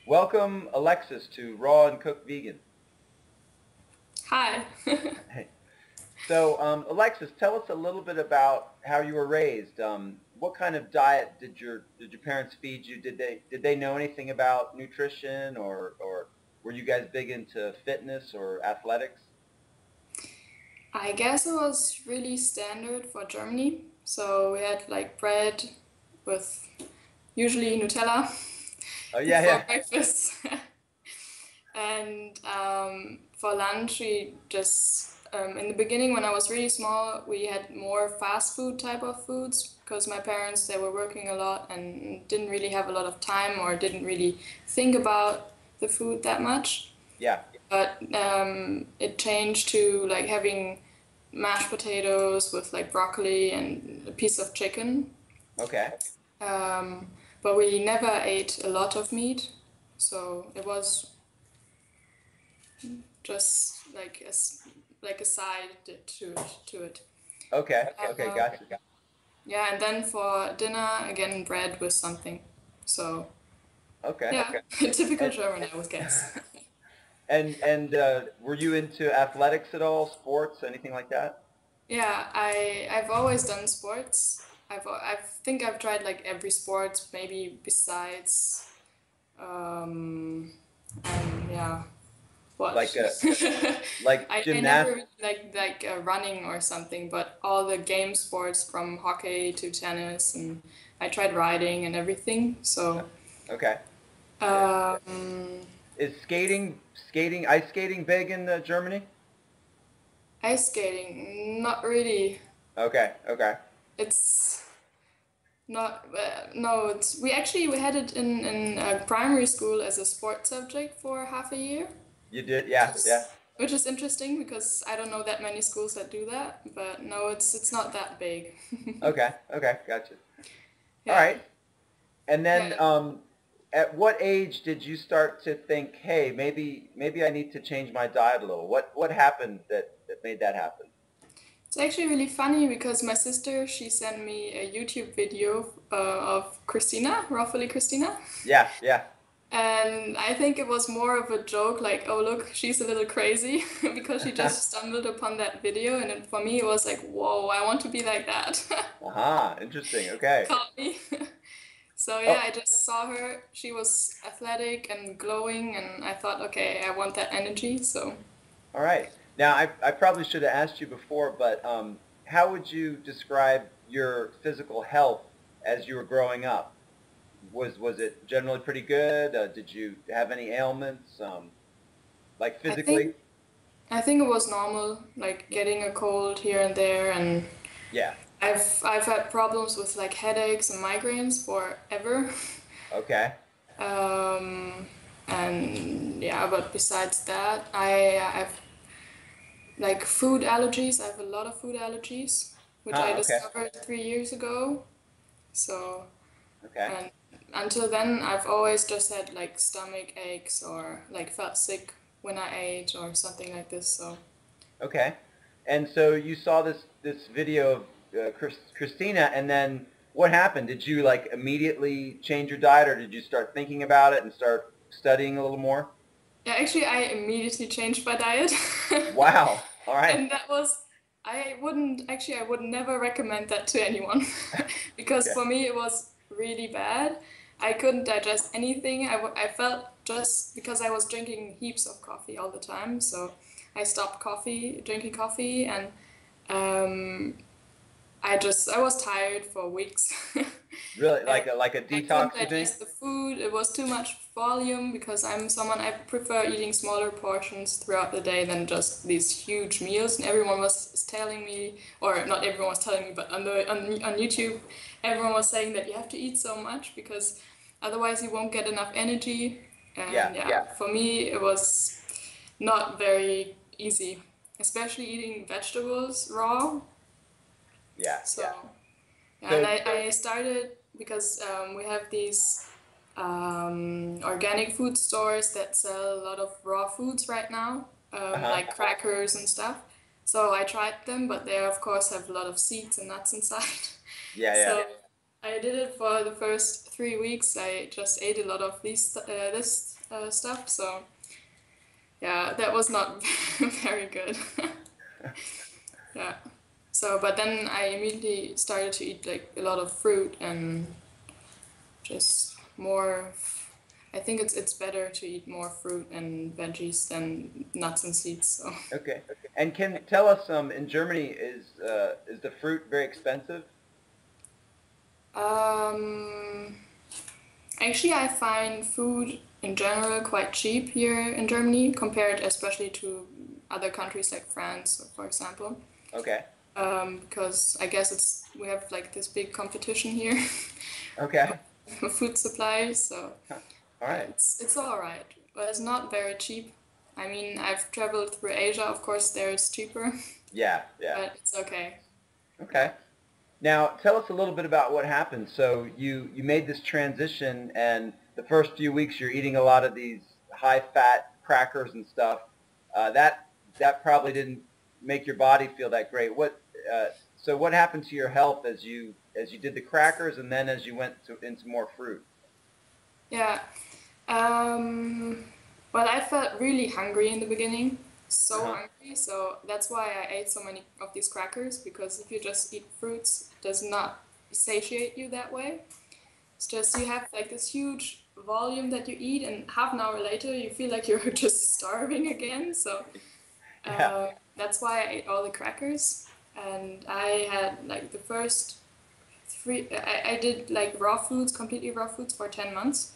Welcome, Alexis, to Raw and Cooked Vegan. Hi. Hey. So, Alexis, tell us a little bit about how you were raised. What kind of diet did your parents feed you? Did they know anything about nutrition, or were you guys big into fitness or athletics? I guess it was really standard for Germany. So we had like bread with usually Nutella Oh yeah, for yeah. breakfast. And for lunch, we just, in the beginning, when I was really small, we had more fast food type of foods because my parents, they were working a lot and didn't really have a lot of time or didn't really think about the food that much. Yeah. But it changed to like having mashed potatoes with like broccoli and a piece of chicken. Okay. Um, but we never ate a lot of meat, so it was just like like a side to it. Okay. Okay. Um, Gotcha. yeah, and then for dinner again bread with something. So Okay. yeah, typical And German, I would guess. and were you into athletics at all? Sports? Anything like that? Yeah, I've always done sports. I think I've tried like every sport, maybe besides um and yeah, what? Like like I never gymnastics? really like running or something, but all the game sports from hockey to tennis, and I tried riding and everything. So Okay. um Is ice skating big in Germany? ice skating, not really. Okay, okay. It's not, no, we had it in primary school as a sport subject for half a year, You did? which Yeah, yeah. is which is interesting because I don't know that many schools that do that, but no, it's not that big. Okay, okay, gotcha. All Yeah, right. And then, yeah. at what age did you start to think, hey, maybe I need to change my diet a little? What happened that made that happen? It's actually really funny because my sister, she sent me a YouTube video of Christina, roughly Christina. Yeah, yeah. And I think it was more of a joke, like, oh, look, she's a little crazy because she just stumbled upon that video. And for me, it was like, whoa, I want to be like that. Aha, interesting. Okay. Caught me. So yeah, Oh, I just saw her. She was athletic and glowing, and I thought, okay, I want that energy. So all right. Now, I probably should have asked you before, but how would you describe your physical health as you were growing up? Was it generally pretty good? Did you have any ailments, like I physically? think I think it was normal, like getting a cold here and there, and Yeah. I've had problems with like headaches and migraines forever. Okay. Um, and yeah, but besides that, I've like food allergies. I have a lot of food allergies, which I Huh. Okay. discovered 3 years ago. So, Okay. and until then, I've always just had like stomach aches or like felt sick when I ate or something like this. So, Okay. And so you saw this video of Christina, and then what happened? Did you like immediately change your diet, or did you start thinking about it and start studying a little more? yeah, actually, I immediately changed my diet. Wow. All right. And that was, I would never recommend that to anyone because Okay. for me it was really bad. I couldn't digest anything. I felt just because I was drinking heaps of coffee all the time. So I stopped drinking coffee, and um, I was tired for weeks. Really, And like a I couldn't detox, you think? digest the food. It was too much volume because I prefer eating smaller portions throughout the day than just these huge meals. And everyone was telling me, or not everyone was telling me, but on YouTube, everyone was saying that you have to eat so much because otherwise you won't get enough energy. Yeah. And yeah, for me it was not very easy, especially eating vegetables raw. Yeah. So yeah, and So, I started because we have these organic food stores that sell a lot of raw foods right now, uh-huh. like crackers and stuff. So I tried them, but they of course have a lot of seeds and nuts inside. Yeah, yeah. So I did it for the first 3 weeks. I just ate a lot of this stuff. So yeah, that was not very good. Yeah. So, but then I immediately started to eat like a lot of fruit and just more. I think it's better to eat more fruit and veggies than nuts and seeds. So, Okay. And can tell us, in Germany, is the fruit very expensive? um, actually, I find food in general quite cheap here in Germany compared, especially to other countries like France, for example. Okay. Because I guess we have like this big competition here Okay. for food supply. So Huh. All yeah, right. it's all right, but it's not very cheap. I mean, I've traveled through Asia. Of course, there it's cheaper, Yeah. Yeah. but it's okay. Yeah. Okay. Now, tell us a little bit about what happened. So you made this transition, and the first few weeks you're eating a lot of these high-fat crackers and stuff. That probably didn't make your body feel that great. So what happened to your health as you did the crackers, and then as you went into more fruit? Yeah. Um, well, I felt really hungry in the beginning, so Uh-huh. hungry. So that's why I ate so many of these crackers, because if you just eat fruits, it does not satiate you that way. It's just you have like this huge volume that you eat, and half an hour later you feel like you're just starving again. So Yeah. that's why I ate all the crackers. And I had like the first I did like raw foods, completely raw foods for 10 months.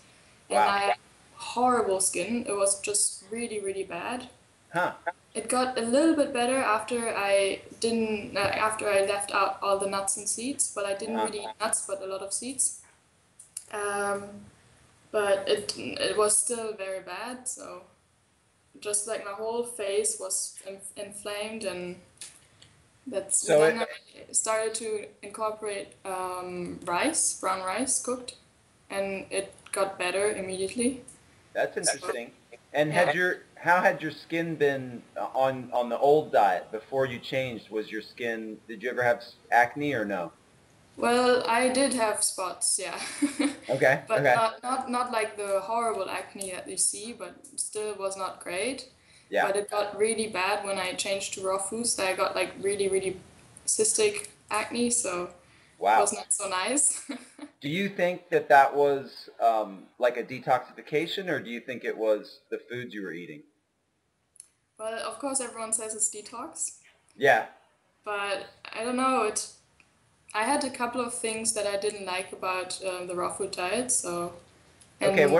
And I Wow. had horrible skin. It was just really, really bad. Huh. It got a little bit better after I didn't, after I left out all the nuts and seeds, but I didn't Uh-huh. really eat nuts, but a lot of seeds. Um, but it was still very bad. So just like my whole face was inflamed, and that's So then I started to incorporate brown rice cooked, and it got better immediately. that's So interesting. And yeah, how had your skin been on the old diet before you changed? Did you ever have acne or no? well, I did have spots, yeah, Okay. but Okay. not like the horrible acne that you see, but still was not great. Yeah. But it got really bad when I changed to raw foods. I got like really, really cystic acne, so it was Wow. not so nice. Do you think that was like a detoxification, or do you think it was the foods you were eating? Well, of course, everyone says it's detox, Yeah. but I don't know. I had a couple of things that I didn't like about the raw food diet. So, Okay. and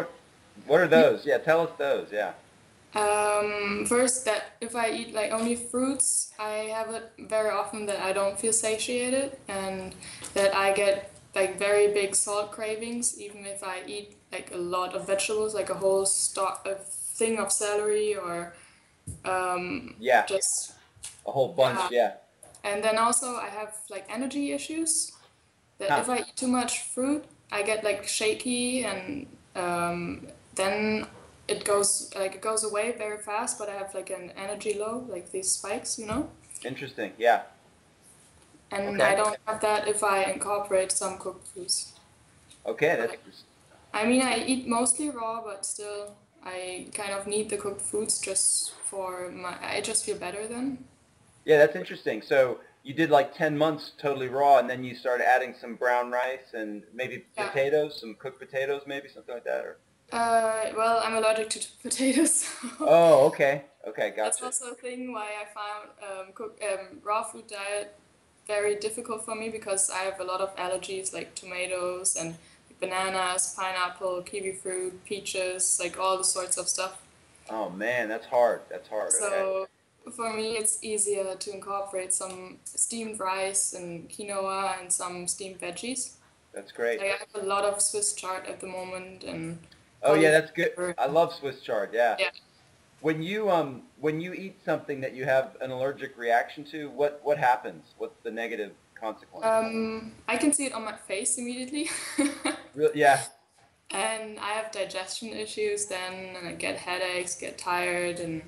What are those? Yeah. Tell us those. Yeah. first, that if I eat like only fruits, I have it very often that I don't feel satiated, and that I get like very big salt cravings, even if I eat like a lot of vegetables, like a whole stock of thing of celery or Yeah. just A whole bunch. yeah. Yeah. And then also I have like energy issues. That Huh. if I eat too much fruit, I get like shaky, and then it goes away very fast. But I have like an energy low, like these spikes, Interesting. Yeah. and I Okay. don't have that if I incorporate some cooked foods. Okay. But I mean, I eat mostly raw, but still, I kind of need the cooked foods just for my. I just feel better then. That's interesting. So you did like 10 months totally raw, and then you started adding some brown rice and maybe Yeah. potatoes, some cooked potatoes, maybe something like that. Or Well, I'm allergic to potatoes, so oh, okay. Okay. that's Gotcha. also a thing why I found raw food diet very difficult for me, because I have a lot of allergies like tomatoes and bananas, pineapple, kiwi fruit, peaches, like all the sorts of stuff. Oh man, that's hard. That's hard. Okay. So for me, it's easier to incorporate some steamed rice and quinoa and some steamed veggies. That's great. Like I have a lot of Swiss chard at the moment and Oh yeah, that's good. cauliflower. I love Swiss chard. Yeah. Yeah. When you eat something that you have an allergic reaction to, what happens? What's the negative consequence? I can see it on my face immediately. Real, yeah. And I have digestion issues then, and I get headaches, get tired, and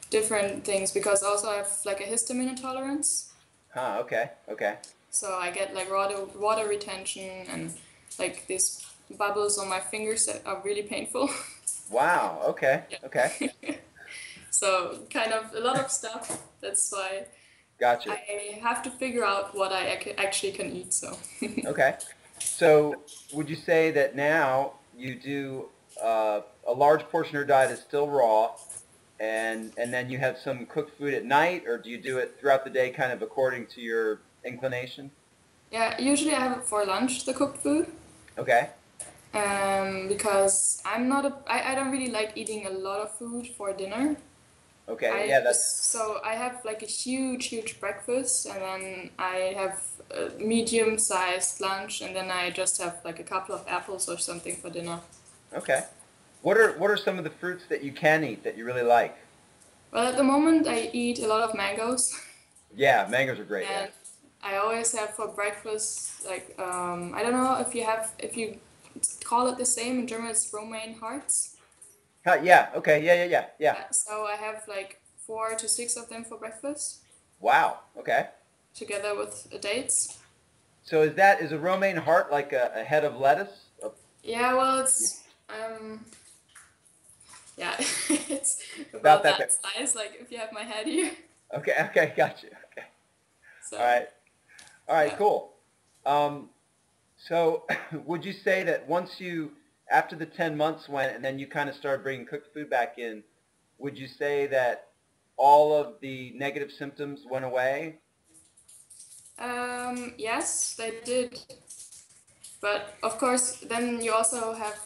different things, because also I have like a histamine intolerance. Huh. Okay. Okay. So I get like water retention and like these bubbles on my fingers that are really painful. Wow. Okay. Okay. Yeah. So kind of a lot of stuff. That's why Gotcha. I have to figure out what I actually can eat. So Okay. So would you say that now you do a large portion of your diet is still raw, and then you have some cooked food at night, or do you do it throughout the day, kind of according to your inclination? yeah, usually I have it for lunch, the cooked food. Okay. Because I don't really like eating a lot of food for dinner. Okay. Yeah. That's So I have like a huge breakfast, and then I have a medium-sized lunch, and then I just have like a couple of apples or something for dinner. okay. What are some of the fruits that you can eat that you really like? Well, at the moment I eat a lot of mangoes, Yeah, mangoes are great. Yeah. and I always have for breakfast like I don't know if you call it the same in German, it's romaine hearts. Yeah. Okay. Yeah. Yeah. Yeah. Yeah. So I have like 4 to 6 of them for breakfast, Wow. Okay. together with dates. So is a romaine heart like a head of lettuce? Yeah, well, Yeah. yeah, it's About about that that big. size. Like if you have my head here. Okay. Okay. Gotcha. Okay. All So right. All right. yeah. Cool. Um, so would you say that after the 10 months went and then you kind of started bringing cooked food back in, would you say that all of the negative symptoms went away? Yes, they did. But of course, then you also have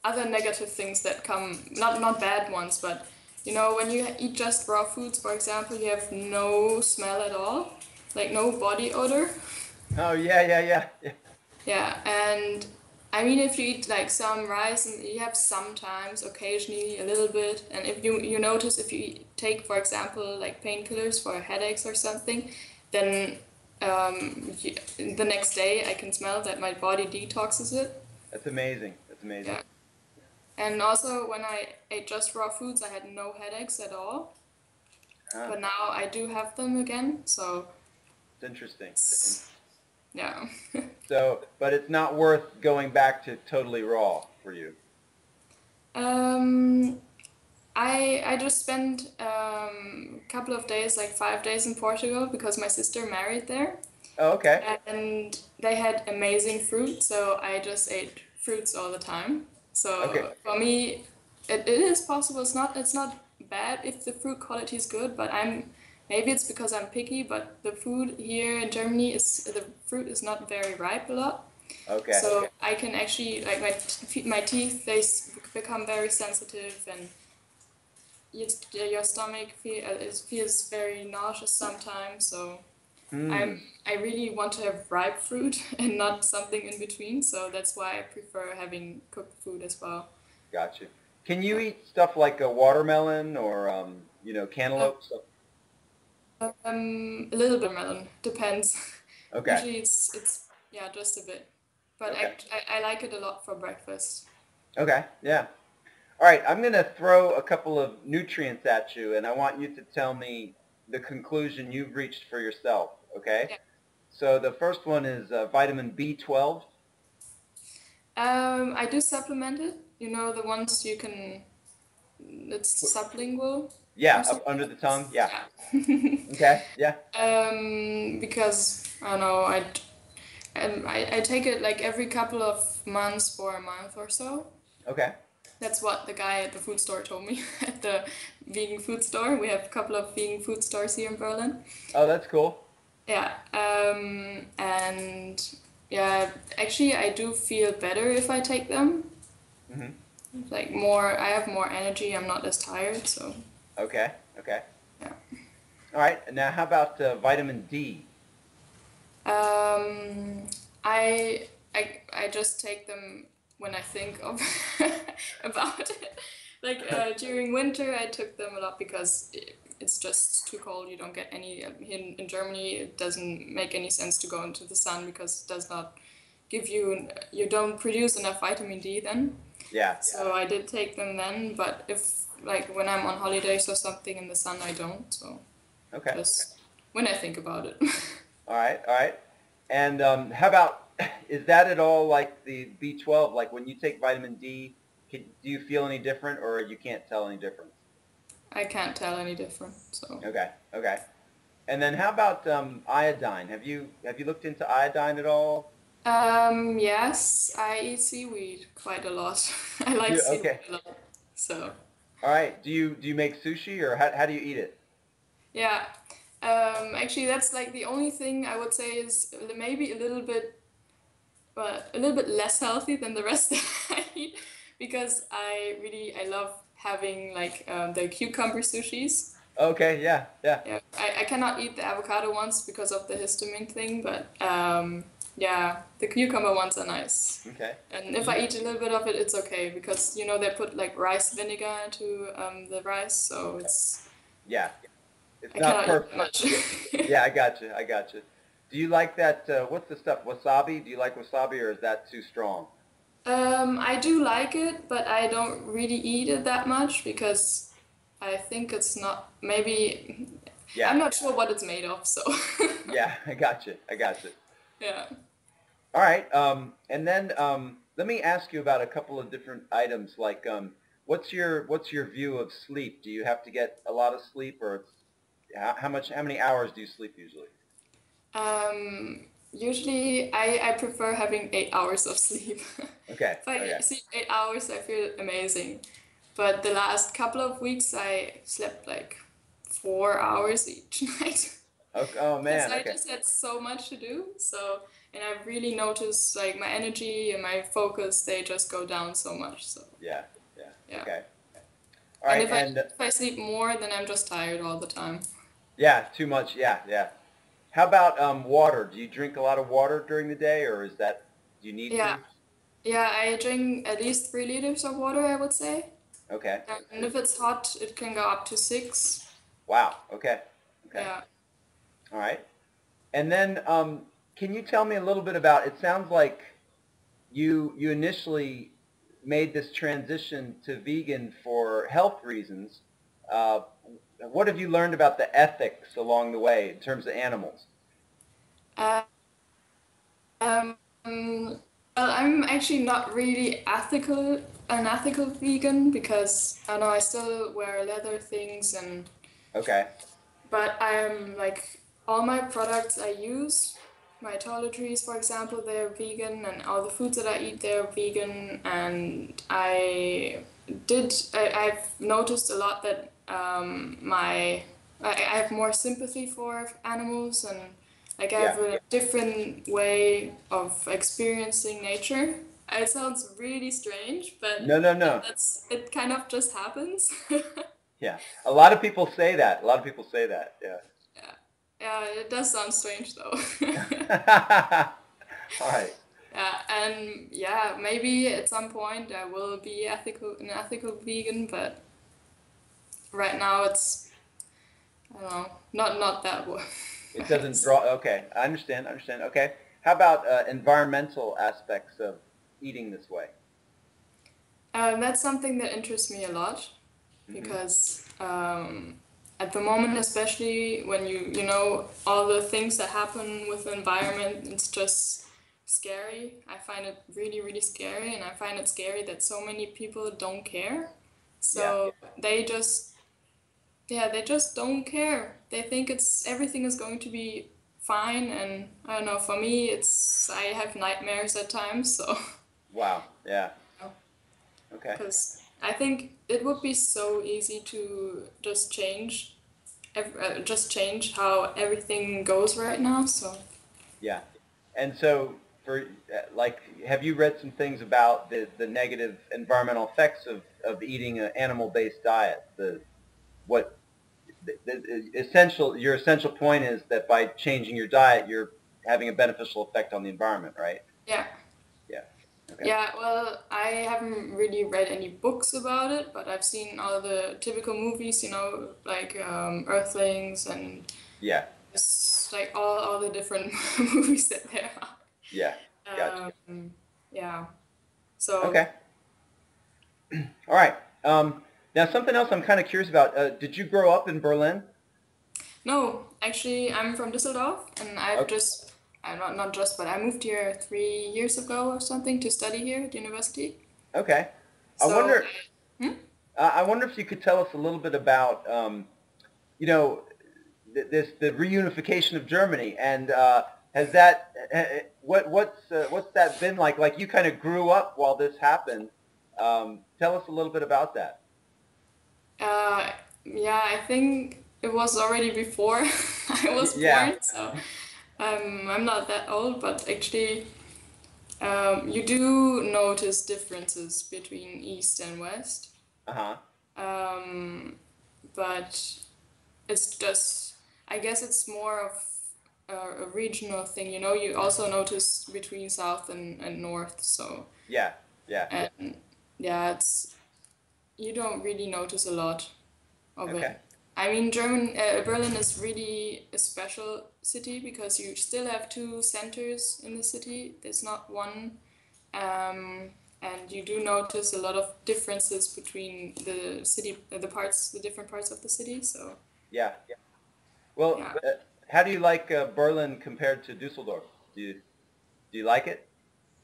other negative things that come, not bad ones, but you know, when you eat just raw foods, for example, you have no smell at all, like no body odor. Oh, yeah, yeah, yeah. Yeah. Yeah, and I mean, if you eat like some rice, and you have sometimes, occasionally, a little bit, and if you notice if you take, for example, like painkillers for headaches or something, then the next day I can smell that my body detoxes it. That's amazing. That's amazing. Yeah, and also when I ate just raw foods, I had no headaches at all, Huh. but now I do have them again. So It's interesting. yeah. So, but it's not worth going back to totally raw for you. Um, I just spent a couple of days, like 5 days in Portugal because my sister married there, Oh, okay. and they had amazing fruit, so I just ate fruits all the time. Okay. So for me, it is possible. It's not bad if the fruit quality is good, but maybe it's because I'm picky, but the food here in Germany is the fruit is not very ripe a lot. Okay. So I can actually like my teeth become very sensitive, and your stomach it feels very nauseous sometimes. So Hmm. I really want to have ripe fruit and not something in between. So that's why I prefer having cooked food as well. Gotcha. Can you Yeah. eat stuff like a watermelon or Uh, cantaloupe? Stuff? a little bit melon depends. Okay. Usually it's yeah, just a bit, but Okay. I like it a lot for breakfast. Okay. Yeah. All right. I'm going to throw a couple of nutrients at you, and I want you to tell me the conclusion you've reached for yourself. Okay. Yeah. So the first one is vitamin B12. I do supplement it. You know, the ones you can, it's sublingual or Yeah, up something. under the tongue. Yeah. Yeah. Okay. Yeah. Because I don't know, I take it like every couple of months for a month or so. Okay. That's what the guy at the food store told me at the vegan food store. We have a couple of vegan food stores here in Berlin. Oh, that's cool. Yeah, and yeah, actually, I do feel better if I take them. Hmm. Like more, I have more energy. I'm not as tired. So Okay. Okay. yeah. All right. Now, how about vitamin D? Um, I just take them when I think of about it. Like during winter, I took them a lot because it's just too cold. You don't get any in Germany. It doesn't make any sense to go into the sun because it does not give you you don't produce enough vitamin D then. Yeah. So I did take them then, but if like when I'm on holidays or something in the sun, I don't. So Okay. just when I think about it. All right. All right. And how about is that at all like the B12? Like when you take vitamin D, Do you feel any different, or you can't tell any difference? I can't tell any different. So Okay, okay. And then how about iodine? Have you looked into iodine at all? yes, I eat seaweed quite a lot. I like seaweed Okay. a lot. So All right. Do you make sushi, or how do you eat it? yeah. Actually, that's like the only thing I would say is maybe a little bit, but a little bit less healthy than the rest that I eat, because I love having like the cucumber sushis. Okay, yeah, yeah. Yeah, I cannot eat the avocado ones because of the histamine thing, but yeah, the cucumber ones are nice. Okay. And if Do I you, eat a little bit of it, it's okay because you know they put like rice vinegar into the rice, so it's yeah, it's I not cannot eat that perfect. much. Yeah, yeah, I got you. I got you. Do you like that? What's the stuff? Wasabi? Do you like wasabi, or is that too strong? I do like it, but I don't really eat it that much because I think it's not, maybe, I'm Yeah, not sure what it's made of, so yeah, I got you. I got you. yeah. All right. And then let me ask you about a couple of different items. Like, what's your view of sleep? Do you have to get a lot of sleep, or how many hours do you sleep usually? Usually I prefer having 8 hours of sleep. Okay. If I Okay. sleep 8 hours, I feel amazing. But the last couple of weeks, I slept like 4 hours each night. Okay. Oh Because man. I Okay. just had so much to do. So, and I really noticed like my energy and my focus, they just go down so much. So, Yeah. Yeah. yeah. Okay. All And right. if I And if I sleep more, then I'm just tired all the time. yeah, too much. Yeah. Yeah. How about water? Do you drink a lot of water during the day, or do you need Yeah. to? Yeah, I drink at least 3 liters of water, I would say. Okay. And if it's hot, it can go up to six. Wow. Okay. Okay. Yeah. All right. And then can you tell me a little bit about? It sounds like you initially made this transition to vegan for health reasons. Uh, what have you learned about the ethics along the way in terms of animals? Uh, Um, well, I'm actually not really an ethical vegan because I know I still wear leather things Okay. but I'm like all my products I use, my toiletries, for example, they're vegan, and all the foods that I eat, they're vegan, and I've noticed a lot that I have more sympathy for animals, and like I Yeah. have a different way of experiencing nature. It sounds really strange, but No, no, no. it kind of just happens. Yeah. A lot of people say that. A lot of people say that. Yeah. Yeah, yeah, it does sound strange though. All right. Yeah, and yeah, maybe at some point I will be an ethical vegan, but right now it's I don't know, not that way. It doesn't draw. Okay. I understand. I understand. Okay. How about environmental aspects of eating this way? That's something that interests me a lot Hmm. because at the moment, especially when you know all the things that happen with the environment, it's just scary. I find it really scary, and I find it scary that so many people don't care. Yeah. So they just yeah, they just don't care. They think it's everything is going to be fine, and I don't know, for me it's I have nightmares at times, so Wow. Yeah. Okay. because I think it would be so easy to just change how everything goes right now. So Yeah. And so, like, have you read some things about the negative environmental effects of eating an animal-based diet? What your essential point is that by changing your diet, you're having a beneficial effect on the environment, right? yeah, Yeah. Okay. yeah. Well, I haven't really read any books about it, but I've seen all the typical movies, you know, like Earthlings and Yeah. just like all the different movies that there Yeah. Gotcha. are. Yeah. So Okay. All right. Now, something else I'm kind of curious about. Did you grow up in Berlin? no, actually, I'm from Düsseldorf, and I've O- just, I'm not just, but I moved here 3 years ago or something to study here at university. Okay. I So, wonder. hmm? I wonder if you could tell us a little bit about, you know, the reunification of Germany, and has that what's that been like? Like you kind of grew up while this happened. Tell us a little bit about that. Uh, yeah, I think it was already before I was Yeah. born, so I'm not that old, but actually, you do notice differences between East and West. Uh-huh. Um, but it's just, I guess it's more of a regional thing, you know, you also notice between South and North, so, Yeah. Yeah. and yeah, you don't really notice a lot of it. Okay. I mean, Berlin is really a special city because you still have two centers in the city. There's not one, and you do notice a lot of differences between the different parts of the city. So Yeah. Well, yeah, how do you like Berlin compared to Dusseldorf? Do you like it?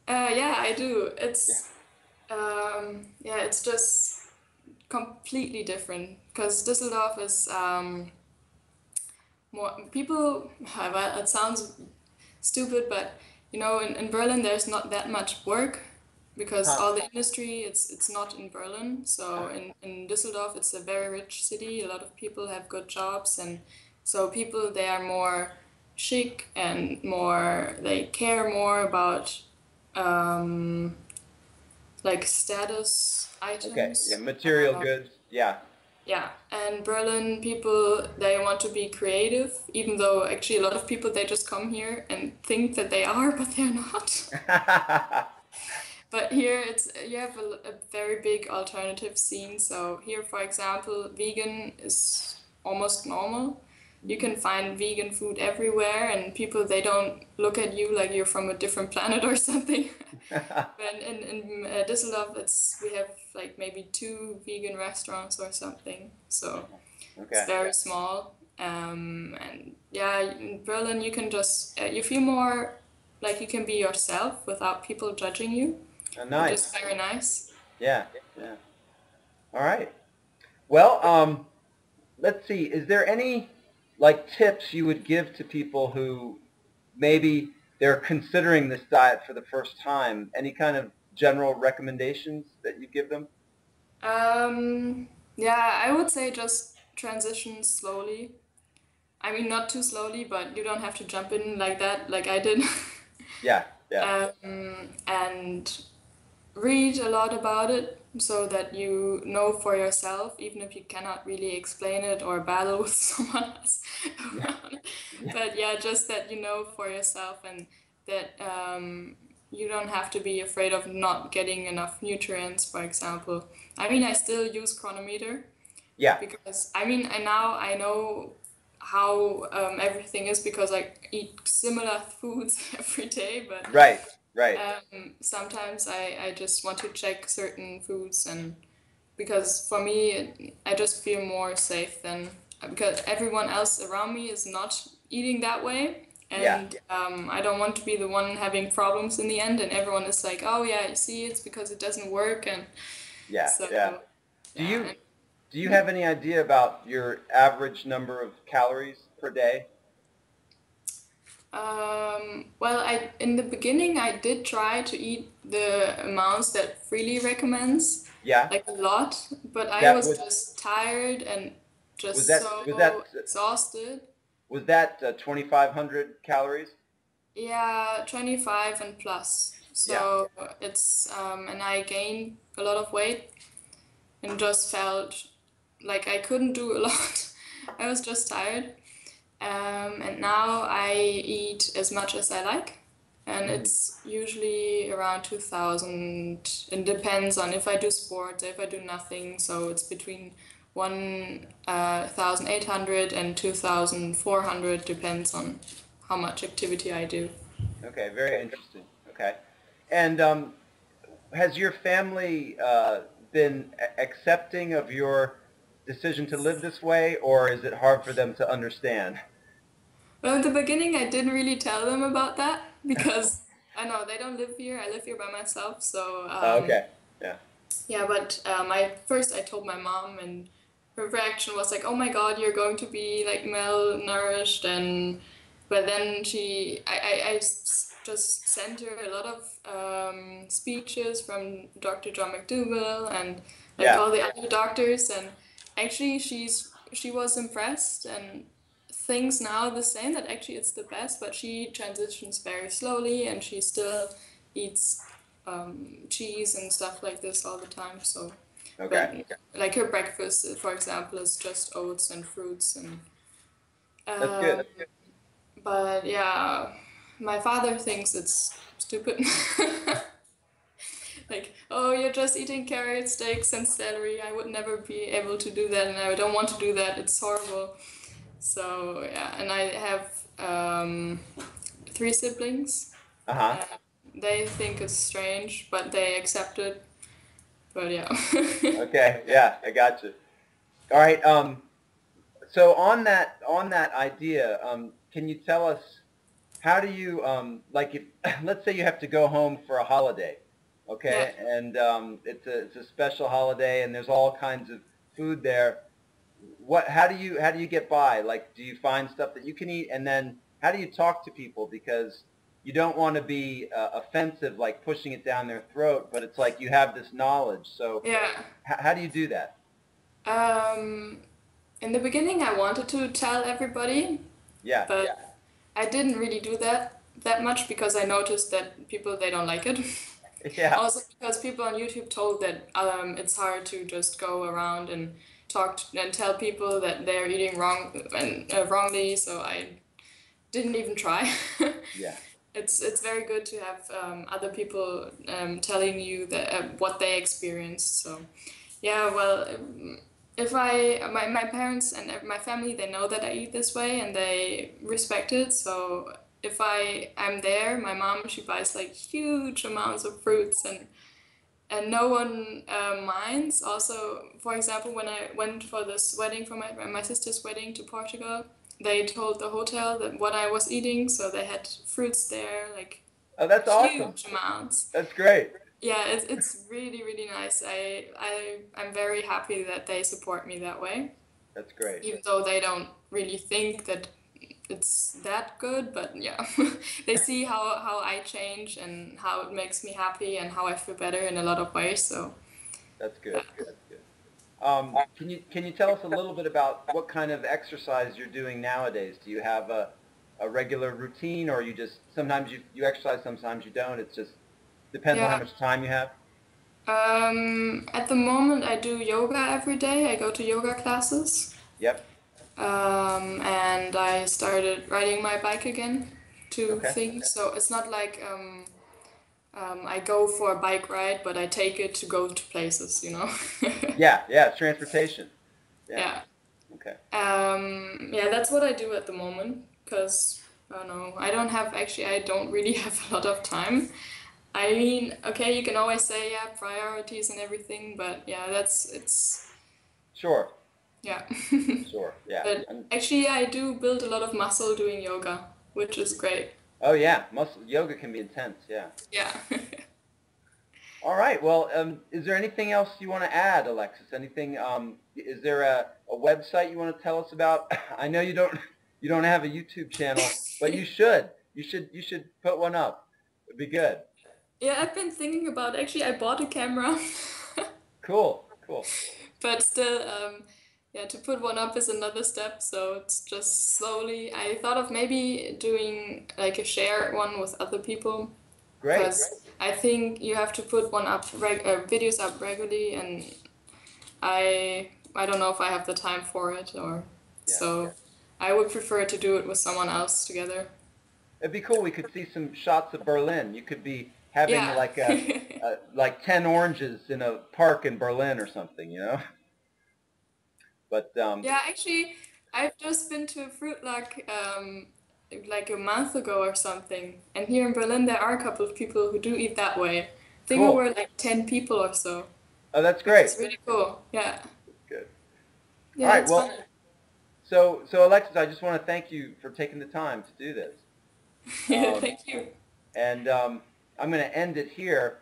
yeah, I do. Yeah. Yeah, it's just completely different because Düsseldorf is more people. Well, it sounds stupid, but you know, in Berlin there's not that much work because Huh. all the industry it's not in Berlin. So in Düsseldorf it's a very rich city. A lot of people have good jobs, and so people they are more chic and more they care more about um, like status Okay. Yeah. items. Material goods. Yeah. Yeah, and Berlin people they want to be creative, even though actually a lot of people they just come here and think that they are, but they're not. But here it's you have a very big alternative scene. So here, for example, vegan is almost normal. You Mhm. can find vegan food everywhere, and people they don't look at you like you're from a different planet or something. But in Düsseldorf, we have like maybe two vegan restaurants or something. So it's Okay. very small. And yeah, in Berlin, you can just you feel more like you can be yourself without people judging you, which is Nice. very nice. Yeah. Yeah. All right. Well, let's see. Is there any like tips you would give to people who maybe they're considering this diet for the first time? Any kind of general recommendations that you give them? Yeah, I would say just transition slowly. I mean, not too slowly, but you don't have to jump in like that, like I did. Yeah. Yeah. And read a lot about it so that you know for yourself, even if you cannot really explain it or battle with someone else Yeah. around. Yeah. But yeah, just that you know for yourself and that you don't have to be afraid of not getting enough nutrients, for example. I mean, I still use chronometer Yeah. because I mean, I know how everything is because I eat similar foods every day, but Right. Right. sometimes I just want to check certain foods and because for me I just feel more safe than because everyone else around me is not eating that way Yeah. and I don't want to be the one having problems in the end and everyone is like, oh yeah, you see, it's because it doesn't work and Yeah. so Yeah. Do yeah. you do you have any idea about your average number of calories per day? Well, I in the beginning I did try to eat the amounts that Freely recommends, Yeah. like a lot, but I That was just tired and was just that was that so exhausted. was that 2,500 calories? Yeah, 25 and plus. Yeah. So it's and I gained a lot of weight and just felt like I couldn't do a lot. I was just tired. And now I eat as much as I like, and Hmm. it's usually around 2000. It depends on if I do sports, if I do nothing. So it's between 1,800 and 2,400, depends on how much activity I do. Okay. Very interesting. Okay. And has your family been accepting of your decision to live this way, or is it hard for them to understand? Well, in the beginning, I didn't really tell them about that because I know they don't live here. I live here by myself, so Okay. Yeah. Yeah, but I told my mom, and her reaction was like, "Oh my God, you're going to be like malnourished," and but then just sent her a lot of speeches from Dr. John McDougall and like Yeah. all the other doctors, and actually she was impressed and thinks now the same that actually it's the best, but she transitions very slowly and she still eats cheese and stuff like this all the time. So, Okay. but like her breakfast, for example, is just oats and fruits and. That's good. Um, but yeah, my father thinks it's stupid. Like, oh, you're just eating carrot sticks and celery. I would never be able to do that, and I don't want to do that. It's horrible. So yeah, and I have three siblings. Uh-huh. Uh, they think it's strange, but they accept it. But yeah. Okay. Yeah, I got you. All right. So on that idea, can you tell us how do you like if let's say you have to go home for a holiday, Yeah. okay, and it's a special holiday and there's all kinds of food there. What how do you get by? Like, do you find stuff that you can eat, and then how do you talk to people because you don't want to be offensive, like pushing it down their throat, but it's like you have this knowledge. So Yeah. how do you do that? Um, in the beginning, I wanted to tell everybody, Yeah. but I didn't really do that much because I noticed that people they don't like it. Yeah. Also because people on YouTube told that it's hard to just go around and and tell people that they're eating wrong and wrongly. So I didn't even try. Yeah. It's very good to have other people telling you that what they experienced. So yeah, well, if my parents and my family, they know that I eat this way and they respect it. So if I'm there, my mom, she buys like huge amounts of fruits and no one minds. Also, for example, when I went for this wedding for my sister's wedding to Portugal, they told the hotel that what I was eating, so they had fruits there, like Oh, that's awesome. huge amounts. That's great. Yeah, it's really really nice. I'm very happy that they support me that way, That's great. even though they don't really think that it's that good. But yeah, they see how I change and how it makes me happy and how I feel better in a lot of ways. So That's yeah. good. That's good. Can you tell us a little bit about what kind of exercise you're doing nowadays? Do you have a regular routine, or you just sometimes you exercise, sometimes you don't? It just depends on how Yeah. much time you have. At the moment, I do yoga every day. I go to yoga classes. Yep. And I started riding my bike again to Okay. things. So it's not like I go for a bike ride, but I take it to go to places, you know? Yeah. Yeah. Transportation. Yeah. Yeah. Okay. Yeah, that's what I do at the moment because I don't know. I don't really have a lot of time. I mean, okay, you can always say, yeah, priorities and everything, but yeah, it's, Sure. yeah. Sure. Yeah. But actually, I do build a lot of muscle doing yoga, which is great. Oh yeah. Muscle yoga can be intense. Yeah. Yeah. All right. Well, is there anything else you want to add, Alexis? Anything? Is there a website you want to tell us about? I know you don't have a YouTube channel, but you should. You should put one up. It'd be good. Yeah, I've been thinking about actually, I bought a camera, Cool. Cool. but still, yeah, to put one up is another step. So it's just slowly. I thought of maybe doing like a share one with other people Great. because I think you have to put videos up regularly, and I don't know if I have the time for it, or Yeah. so I would prefer to do it with someone else together. It'd be cool. We could see some shots of Berlin. You could be having Yeah. like like 10 oranges in a park in Berlin or something, you know? But Yeah, actually, I've just been to a Fruit like a month ago or something. And here in Berlin, there are a couple of people who do eat that way. I think we cool. were like 10 people or so, Oh, that's which great. is really cool. Yeah. Good. All Yeah, right. it's fun. Well, so Alexis, I just want to thank you for taking the time to do this. Yeah, Um, thank you. and I'm going to end it here.